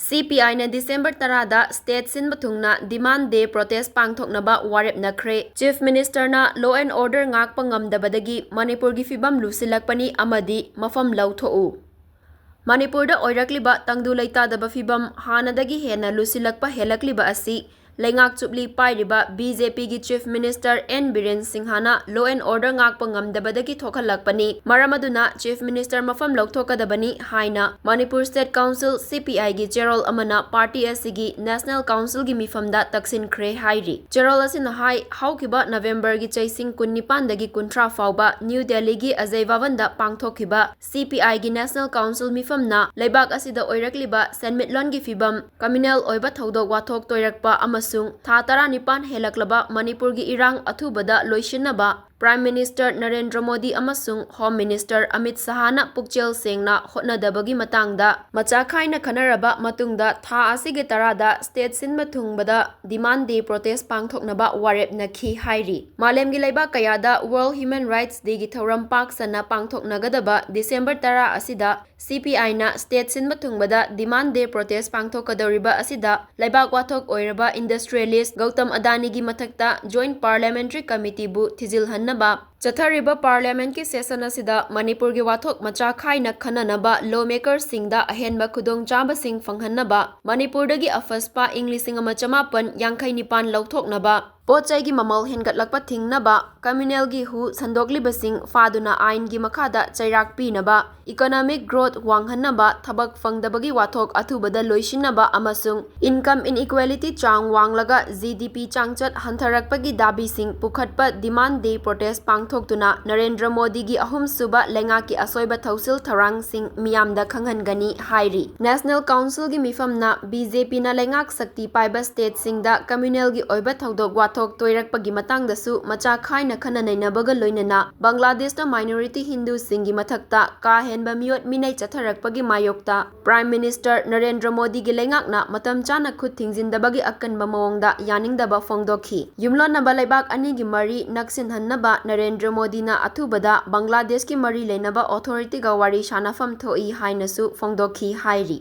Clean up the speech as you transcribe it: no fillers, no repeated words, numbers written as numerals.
CPI na December 10 state sin Thungna demand day protest Pangthoknaba Warepnakhre Chief Minister na law and order ngakpa ngamdabadagi Manipur gi fibam lusilakpani amadi mafam lauthou Manipur da oirakliba tangdu leitadaba fibam hanadagi hena lusilakpa helakliba asi Lengak chupli pairiba BJP gi Chief Minister N Biren Singhana law and order ngakpa ngamdabadagi thokhalakpani maramaduna Chief Minister mafam lauthokadabani haina Manipur State Council CPI gi Gerald amana party asigi National Council gi mifamda taksin khre hairi Gerald asina hai haukiba November gi chaising 19 dagi 30 fauba New Delhi gi Ajay Bhavanda pangthokhiba CPI gi National Council mifamna leibak asida oirakliba senmitlon gi fibam communal oiba thodok wathok toirakpa Tha 19 helaklaba Manipur gi irang athubada loisinaba Prime Minister Narendra Modi amasung Home Minister Amit Sahana pukchel sengna hotnadabagi matangda macha khaina khanaraba matungda tha asige tarada state sinma thungbada demand day protest pangthoknaba Warepnakhre hairi malem gi laiba kayada World Human Rights Day gi thoram pak sana pangthoknagadaba December 10 asida CPI na state sinma thungbada demand day protest pangthokadoriba asida laibak wathok oiraba industrialist Gautam Adani gi mathakta Joint Parliamentary Committee bu thijilhan Chathariba Parliament ki session asida Manipur gi wathok macha khaina khananaba lawmaker singda ahenba khudong chaba sing phanghanaba Manipur dagi afaspa Englishing ama chamapan yangkhai nipan lauthoknaba Pochai gi mamal hengatlakpa thingnaba communal gi hu sandokli basing faduna ain gi makhada chairak pinaba economic growth wanghanaba thabak fangdabagi wathok athubada loisinaba amasung income inequality chang wanglaga GDP changchat hantharakpagi dabi sing pukhatpa demand day protest pangthoktuna Narendra Modi gi ahum suba lenga ki asoiba thausil tharang sing miyamda khanghangani hairi National Council gi mifamna BJP na lengak sakti paiba state singda communal gi oiba thodok wathok toirakpagi matangdasu macha khaina khananainabaga loinana Bangladesh na minority Hindu singi mathakta ka henba miyot minai chatharakpagi mayokta Prime Minister Narendra Modi gi lengakna matam chana khut thingjindabagi akanba mawongda yaningdaba fongdokhi yumlon na balaibak ani gi mari naksin hannaba Narendra Modi na athubada Bangladesh ki mari leinaba authority ga wari shanafam thoi hainasu fongdokhi hairi